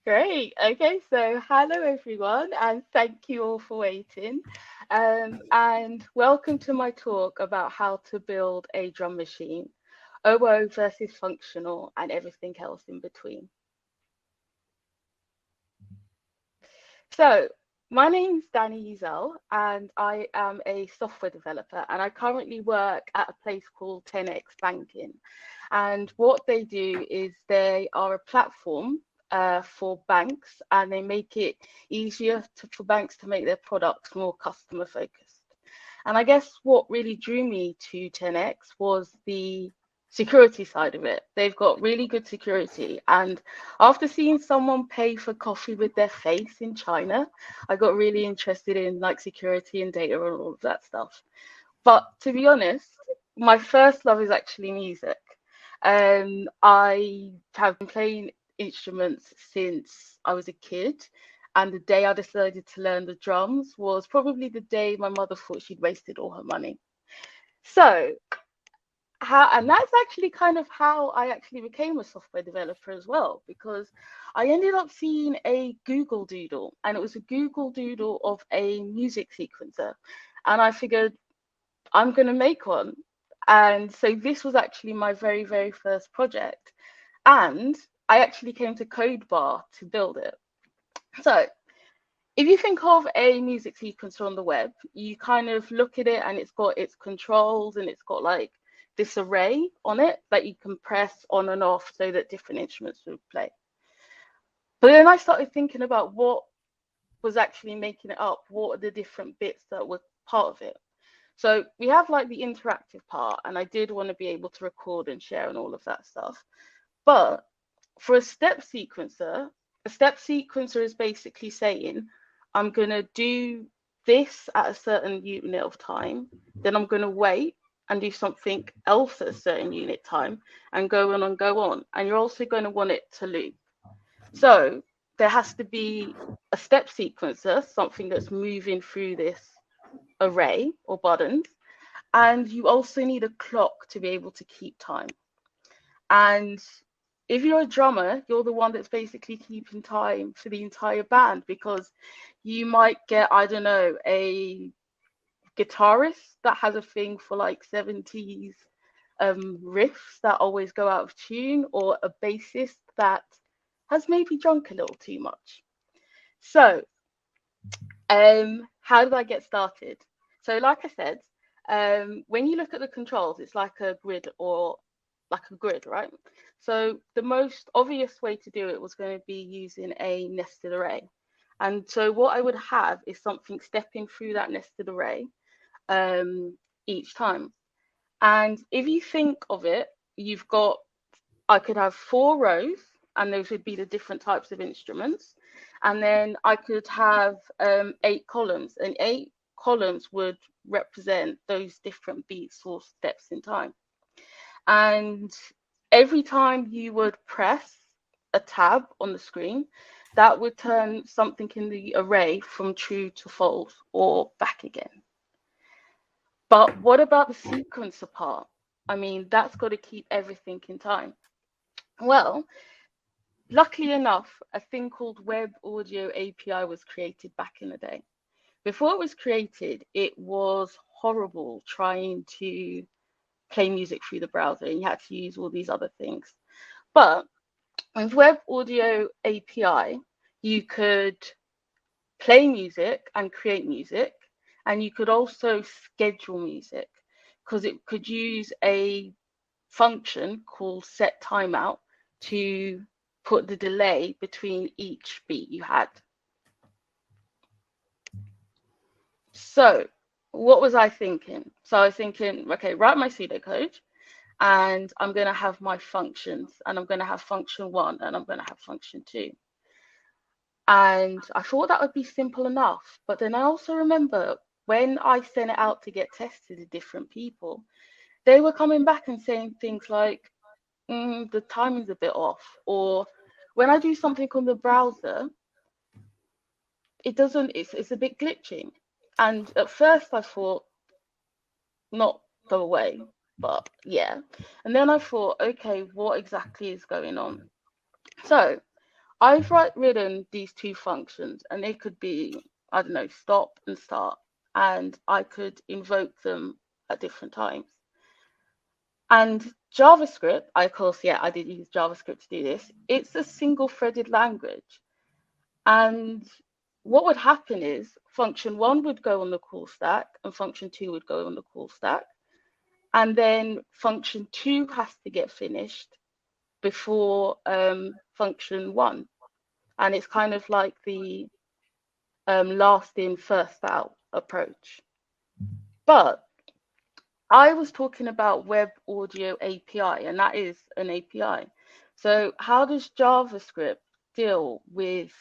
Great. Okay, so hello everyone, and thank you all for waiting. And welcome to my talk about how to build a drum machine, OO versus functional, and everything else in between. So, my name's Danni Youziel, and I am a software developer, and I currently work at a place called 10x Banking. And what they do is they are a platform for banks, and they make it easier for banks to make their products more customer focused. And I guess what really drew me to 10x was the security side of it. They've got really good security. And after seeing someone pay for coffee with their face in China, I got really interested in like security and data and all of that stuff. But to be honest, my first love is actually music. I have been playing instruments since I was a kid, and the day I decided to learn the drums was probably the day my mother thought she'd wasted all her money. So, and that's actually kind of how I actually became a software developer as well, because I ended up seeing a Google Doodle, and it was a Google Doodle of a music sequencer. And I figured I'm going to make one. And so this was actually my very, very first project. And I actually came to codebar to build it. So if you think of a music sequencer on the web, you kind of look at it and it's got its controls and it's got like this array on it that you can press on and off so that different instruments would play. But then I started thinking about what was actually making it up. What are the different bits that were part of it? So we have like the interactive part, and I did want to be able to record and share and all of that stuff. But for a step sequencer is basically saying, I'm going to do this at a certain unit of time, then I'm going to wait and do something else at a certain unit time and go on and go on. And you're also going to want it to loop. So there has to be a step sequencer, something that's moving through this array or buttons. And you also need a clock to be able to keep time. And if you're a drummer, you're the one that's basically keeping time for the entire band, because you might get, I don't know, a guitarist that has a thing for like 70s riffs that always go out of tune, or a bassist that has maybe drunk a little too much. So, how did I get started? So, like I said, when you look at the controls, it's like a grid or like a grid, right? So the most obvious way to do it was going to be using a nested array. And so what I would have is something stepping through that nested array each time. And if you think of it, you've got, I could have 4 rows, and those would be the different types of instruments. And then I could have 8 columns, and 8 columns would represent those different beats or steps in time. And every time you would press a tab on the screen, that would turn something in the array from true to false or back again. But what about the sequencer part? I mean, that's got to keep everything in time. Well, luckily enough, a thing called Web Audio API was created back in the day. Before it was created, it was horrible trying to play music through the browser, and you had to use all these other things. But with Web Audio API, you could play music and create music, and you could also schedule music, because it could use a function called set timeout to put the delay between each beat you had. So what was I thinking? So I was thinking, okay, write my pseudocode, and I'm going to have my functions, and I'm going to have function 1 and I'm going to have function 2. And I thought that would be simple enough. But then I also remember when I sent it out to get tested to different people, they were coming back and saying things like, the timing's a bit off. Or when I do something on the browser, it doesn't, it's a bit glitching. And at first I thought, not go away, but yeah. And then I thought, okay, what exactly is going on? So I've written these two functions, and it could be, I don't know, stop and start, and I could invoke them at different times. And JavaScript, I, of course, yeah, I did use JavaScript to do this. It's a single-threaded language. And what would happen is function one would go on the call stack and function two would go on the call stack. And then function two has to get finished before function one. And it's kind of like the last in, first out approach. But I was talking about Web Audio API, and that is an API. So how does JavaScript deal with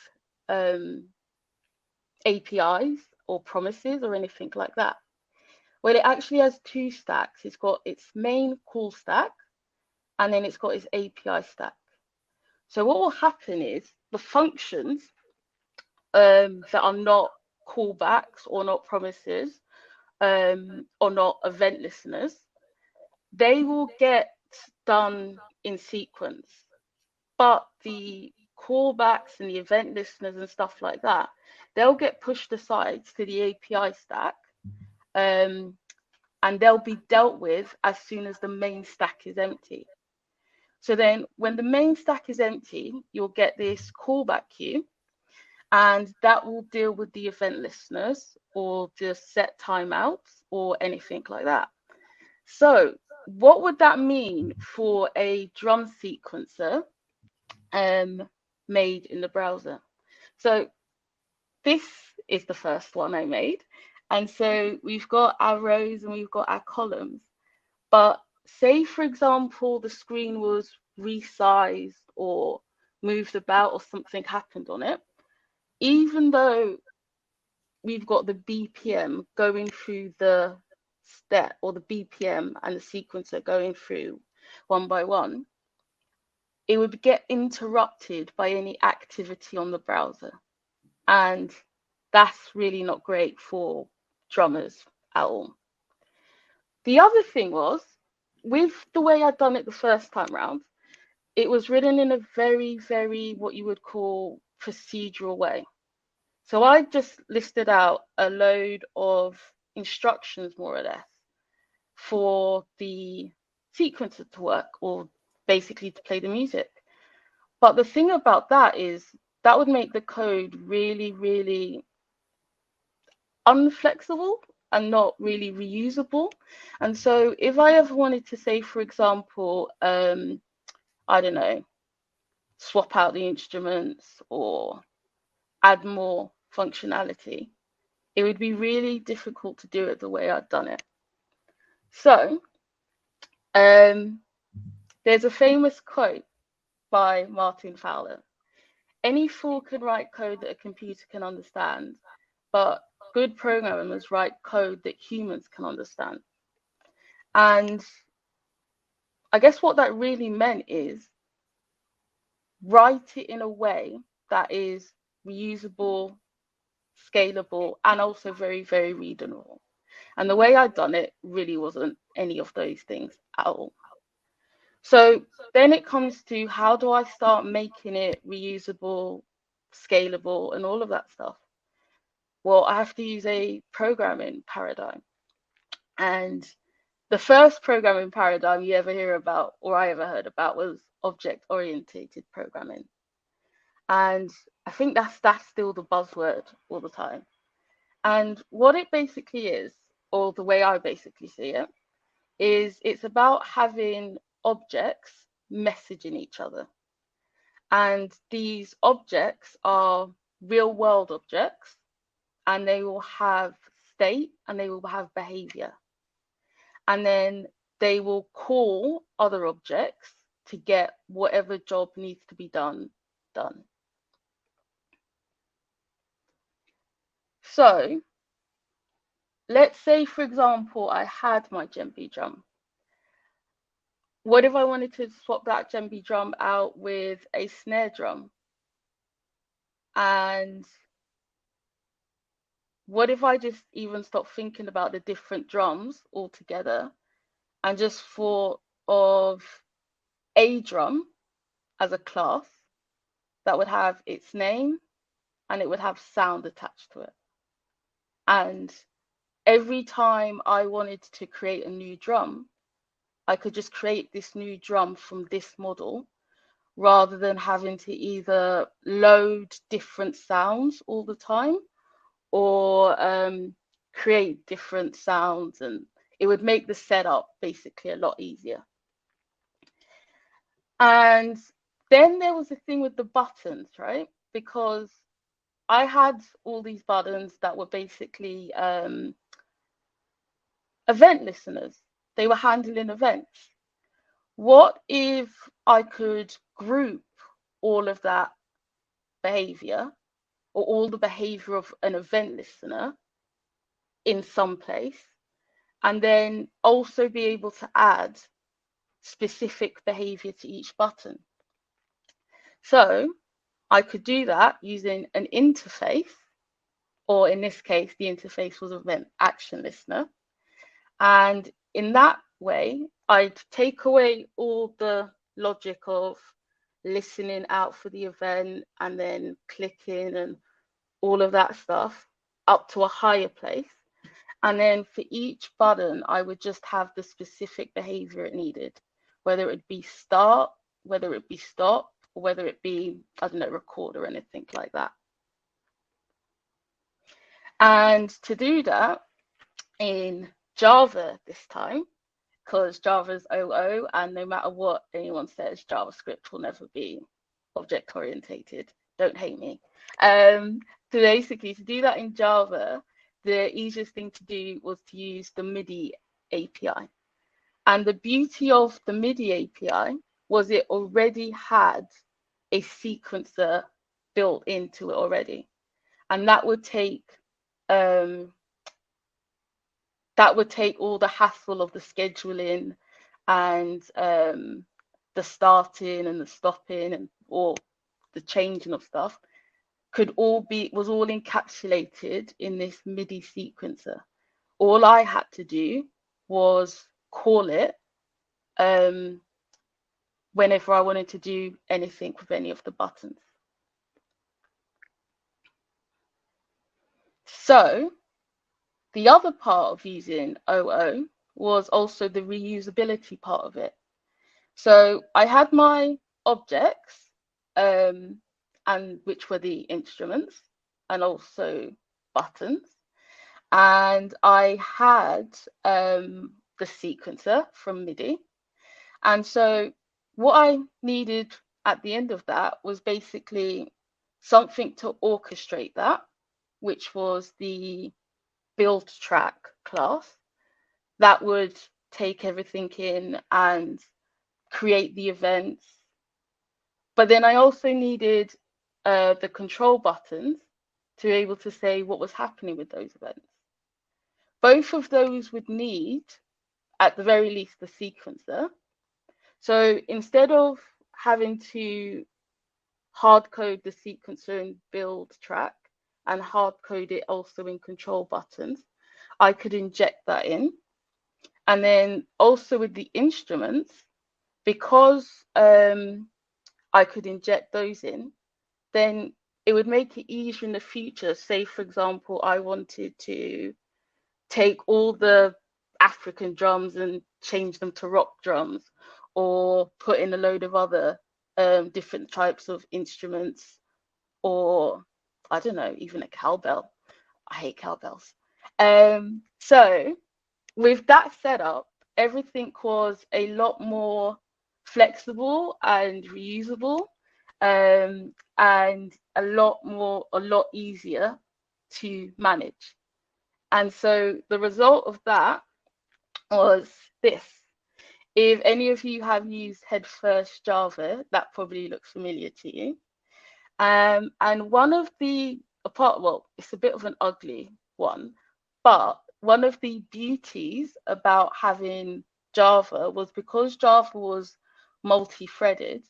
APIs or promises or anything like that? Well, it actually has two stacks. It's got its main call stack, and then it's got its API stack. So what will happen is the functions that are not callbacks or not promises or not event listeners, they will get done in sequence. But the callbacks and the event listeners and stuff like that, they'll get pushed aside to the API stack, and they'll be dealt with as soon as the main stack is empty. So then when the main stack is empty, you'll get this callback queue, and that will deal with the event listeners or the set timeouts or anything like that. So what would that mean for a drum sequencer made in the browser? So this is the first one I made. And so we've got our rows and we've got our columns. But say, for example, the screen was resized or moved about or something happened on it, even though we've got the BPM going through the step, or the BPM and the sequencer going through one by one, it would get interrupted by any activity on the browser. And that's really not great for drummers at all. The other thing was, with the way I'd done it the first time round, it was written in a very, very what you would call procedural way. So I just listed out a load of instructions, more or less, for the sequencer to work, or basically to play the music. But the thing about that is that would make the code really, really unflexible and not really reusable. And so if I ever wanted to say, for example, I don't know, swap out the instruments or add more functionality, it would be really difficult to do it the way I've done it. So there's a famous quote by Martin Fowler: "Any fool can write code that a computer can understand, but good programmers write code that humans can understand." And I guess what that really meant is write it in a way that is reusable, scalable, and also very, very readable. And the way I'd done it really wasn't any of those things at all. So then it comes to, how do I start making it reusable, scalable, and all of that stuff? Well, I have to use a programming paradigm. And the first programming paradigm you ever hear about, or I ever heard about, was object-oriented programming. And I think that's still the buzzword all the time. And what it basically is, or the way I basically see it, is it's about having objects messaging each other. And these objects are real world objects, and they will have state and they will have behavior. And then they will call other objects to get whatever job needs to be done. So let's say, for example, I had my djembe drum. What if I wanted to swap that djembe drum out with a snare drum? And what if I just even stopped thinking about the different drums altogether and just thought of a drum as a class, that would have its name and it would have sound attached to it. And every time I wanted to create a new drum, I could just create this new drum from this model rather than having to either load different sounds all the time or create different sounds, and it would make the setup basically a lot easier. And then there was the thing with the buttons, right? Because I had all these buttons that were basically event listeners. They were handling events. What if I could group all of that behavior or all the behavior of an event listener in some place, and then also be able to add specific behavior to each button? So I could do that using an interface, or in this case, the interface was event action listener. And in that way, I'd take away all the logic of listening out for the event and then clicking and all of that stuff up to a higher place. And then for each button, I would just have the specific behavior it needed, whether it be start, whether it be stop, or whether it be, I don't know, record or anything like that. And to do that in Java this time, because Java's 00, and no matter what anyone says, JavaScript will never be object orientated. Don't hate me. So basically, to do that in Java, the easiest thing to do was to use the MIDI API. And the beauty of the MIDI API was it already had a sequencer built into it already. And that would take all the hassle of the scheduling and the starting and the stopping and or the changing of stuff was all encapsulated in this MIDI sequencer. All I had to do was call it whenever I wanted to do anything with any of the buttons. So the other part of using 00 was also the reusability part of it. So I had my objects, and which were the instruments and also buttons. And I had the sequencer from MIDI. And so what I needed at the end of that was basically something to orchestrate that, which was the build track class that would take everything in and create the events. But then I also needed the control buttons to be able to say what was happening with those events. Both of those would need, at the very least, the sequencer. So instead of having to hard code the sequencer in build track and hard code it also in control buttons, I could inject that in. And then also with the instruments, because I could inject those in, then it would make it easier in the future. Say, for example, I wanted to take all the African drums and change them to rock drums, or put in a load of other different types of instruments, or I don't know, even a cowbell. I hate cowbells. So with that setup, everything was a lot more flexible and reusable, and a lot easier to manage. And so the result of that was this. If any of you have used Headfirst Java, that probably looks familiar to you. And one of the well, it's a bit of an ugly one, but one of the beauties about having Java was because Java was multi-threaded,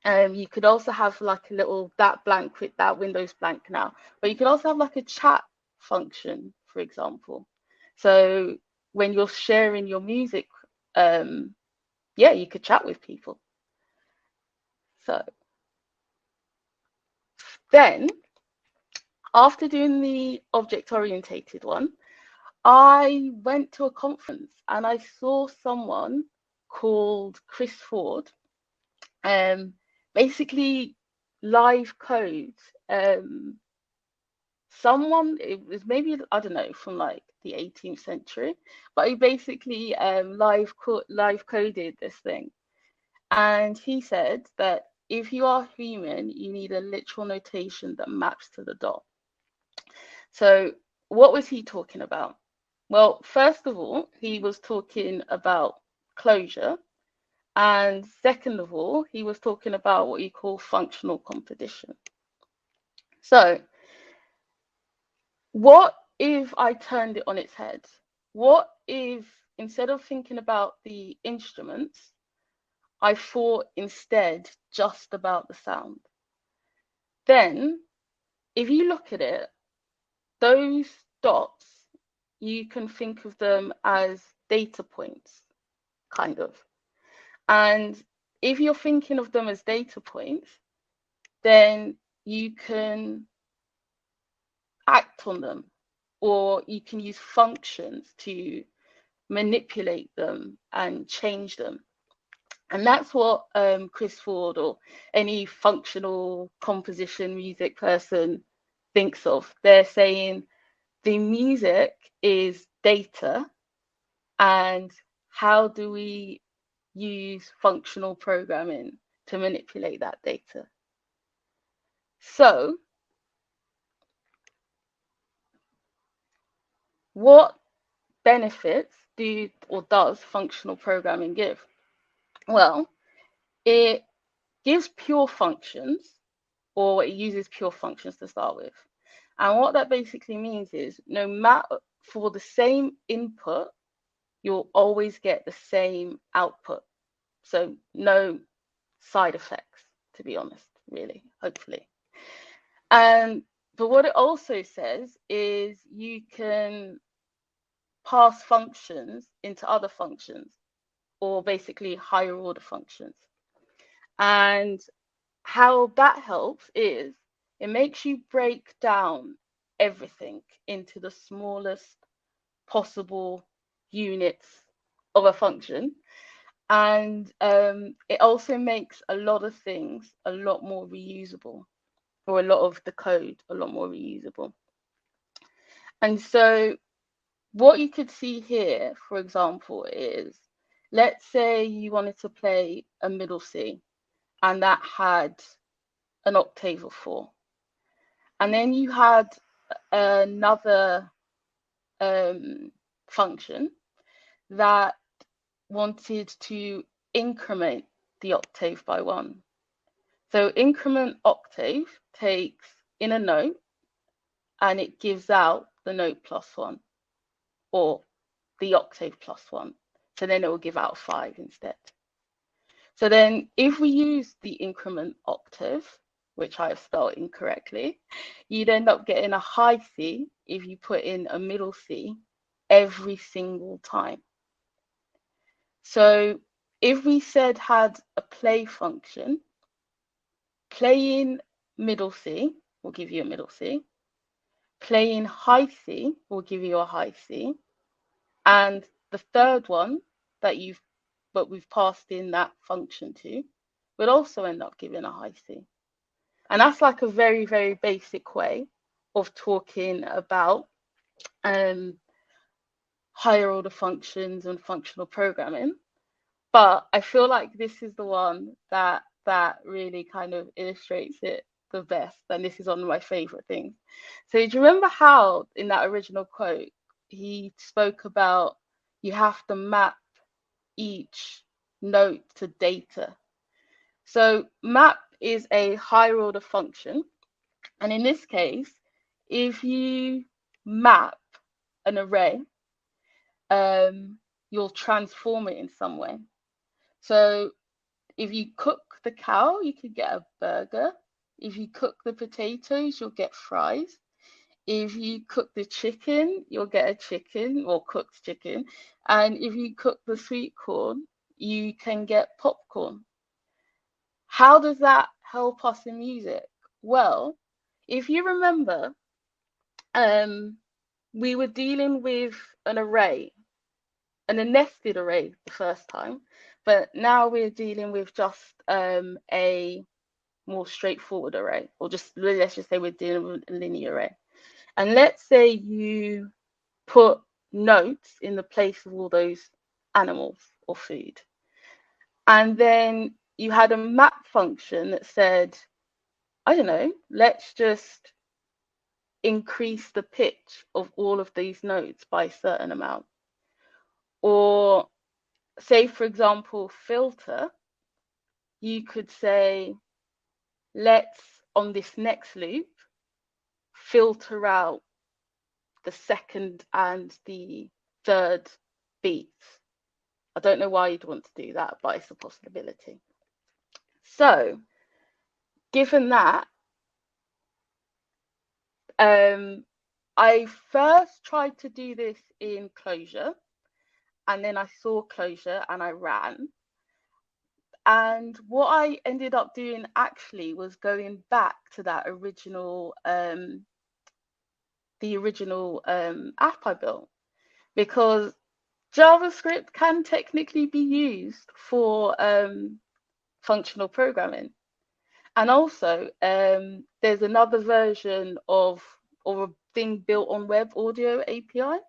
you could also have like a little that Windows blank now, but you could also have like a chat function, for example. So when you're sharing your music, yeah, you could chat with people. So Then, after doing the object-orientated one, I went to a conference and I saw someone called Chris Ford, um, basically live code someone, it was maybe, I don't know, from like the 18th century, but he basically live coded this thing. And he said that if you are human, you need a literal notation that maps to the dot. So what was he talking about? Well, first of all, he was talking about closure. And second of all, he was talking about what you call functional composition. So what if I turned it on its head? What if instead of thinking about the instruments, I thought instead just about the sound? Then, if you look at it, those dots, you can think of them as data points, kind of. And if you're thinking of them as data points, then you can act on them, or you can use functions to manipulate them and change them. And that's what Chris Ford or any functional composition music person thinks of. They're saying the music is data, and how do we use functional programming to manipulate that data? So, what benefits does functional programming give? Well, it gives pure functions, or it uses pure functions to start with. And what that basically means is no matter for the same input, you'll always get the same output. So no side effects, to be honest, really, hopefully. But what it also says is you can pass functions into other functions, or basically higher order functions. And how that helps is it makes you break down everything into the smallest possible units of a function. And it also makes a lot of things a lot more reusable, or a lot of the code a lot more reusable. And so what you could see here, for example, is let's say you wanted to play a middle C and that had an octave of 4. And then you had another function that wanted to increment the octave by 1. So increment octave takes in a note and it gives out the note +1, or the octave +1. So then it will give out 5 instead. So then if we use the increment octave, which I have spelled incorrectly, you'd end up getting a high C if you put in a middle C every single time. So if we said had a play function, playing middle C will give you a middle C, playing high C will give you a high C, and the third one that we've passed in that function to would also end up giving a high C. And that's like a very, very basic way of talking about higher order functions and functional programming. But I feel like this is the one that really kind of illustrates it the best. And this is one of my favorite things. So do you remember how in that original quote, he spoke about you have to map each note to data? So map is a higher order function. And in this case, if you map an array, you'll transform it in some way. So if you cook the cow, you could get a burger. If you cook the potatoes, you'll get fries. If you cook the chicken, you'll get a chicken, or cooked chicken. And if you cook the sweet corn, you can get popcorn. How does that help us in music? Well, If you remember, we were dealing with an array and a nested array the first time, but now we're dealing with just a more straightforward array, or just let's just say we're dealing with a linear array. And let's say you put notes in the place of all those animals or food. And then you had a map function that said, I don't know, let's just increase the pitch of all of these notes by a certain amount. Or say, for example, filter, you could say, let's, on this next loop, filter out the second and the third beats. I don't know why you'd want to do that, but it's a possibility. So, given that, I first tried to do this in Clojure, and then I saw Clojure and I ran. And what I ended up doing actually was going back to that original, the original app I built, because JavaScript can technically be used for functional programming. And also, there's another version of, or a thing built on Web Audio API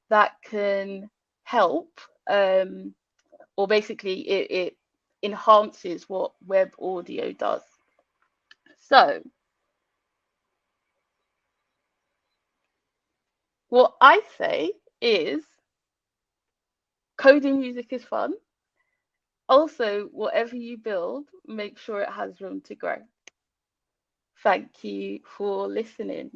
that can help, or basically it enhances what Web Audio does. So what I say is coding music is fun. Also, whatever you build, make sure it has room to grow. Thank you for listening.